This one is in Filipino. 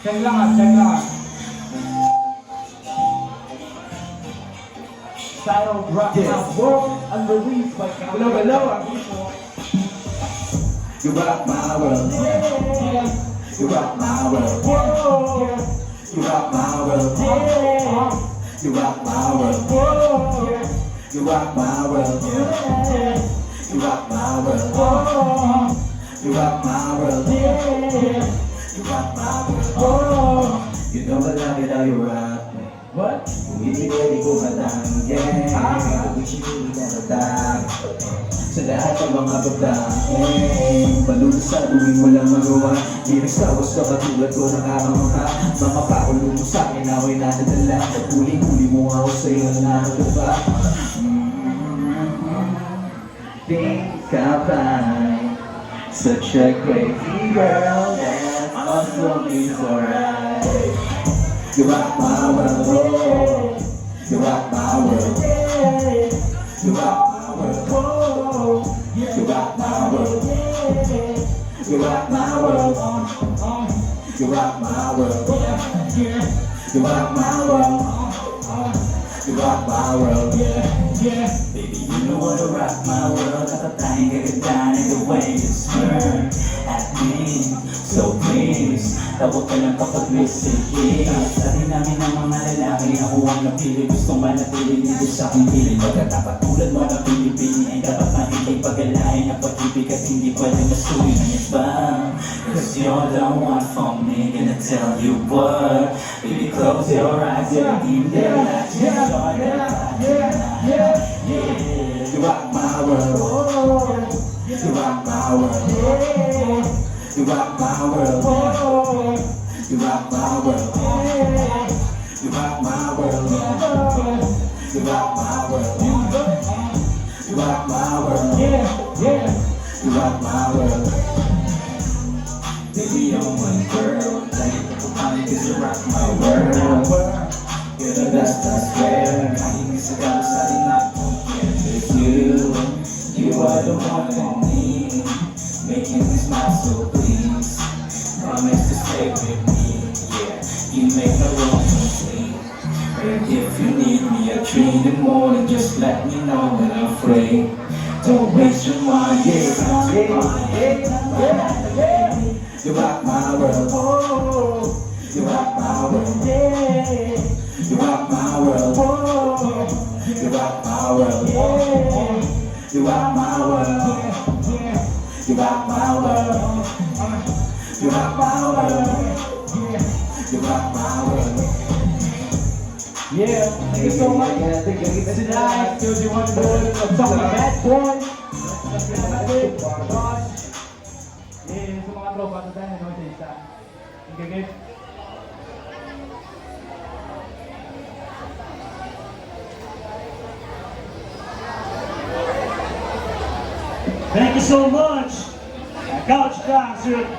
Check lang ah, check lang ah. Style rock out world unreleased by Hello, hello, ang people. You rock my world. You rock my world. You rock my world. You rock my world. You rock my world. You rock my world. You rock my world. You rock my world. You know I love it how you rock me. What? Kung hindi pwede ko matanggen, kung hindi na natang sa lahat ng mga babae, palulong sa tuwing walang magawa. Di nagsawas ka katulad ko nakamamaka. Mga pakulo mo sa'kin ako'y nadadala. Huli-huli mo ako sa'yo na nakagaba. Think I find such a crazy girl that also is alright. You rock my world. You rock my world. You rock my world. You rock my world. You rock my world. You rock my world. You rock my world. You rock my world. Baby, you know what to rock my world. Nakatayin ka ganda in the way you smirk at me. So please, tawag ka lang kapag may sige. Sabi namin ng mga lalaki, ako ang napili. Gusto manatili dito sa aking piling. Pagkatapat tulad mo na Pilipini ay dapat mahilig pag-alain ang pag-ibig at hindi pwede masuwi ng iba. Cause you're the one for me, gonna tell you what. Baby, close your eyes, everything there like you enjoy that. You rock my world. You rock my world. You rock my world. You rock my world. You rock my world. You rock my world. You rock my world. You rock my world. Baby, you're my girl. Cause you rock my world. You're the best, I swear. Kahit sa galos sa atin na with you. You are the one for me. Making me smile, so please promise to stay with me. Yeah, you make the world complete. And if you need me at 3 in the morning, just let me know when I'm free. Don't waste your mind. You rock my world. You rock my world. You rock my world. You rock my world. You rock my world. You rock my world. You rock my world. You rock my world. Yeah, thank you so much. Tonight, do you want to do it for some bad boy? Yeah, sa mga tropa na tayo, no, sa isa. Okay, Thank you so much, Couch Dancer.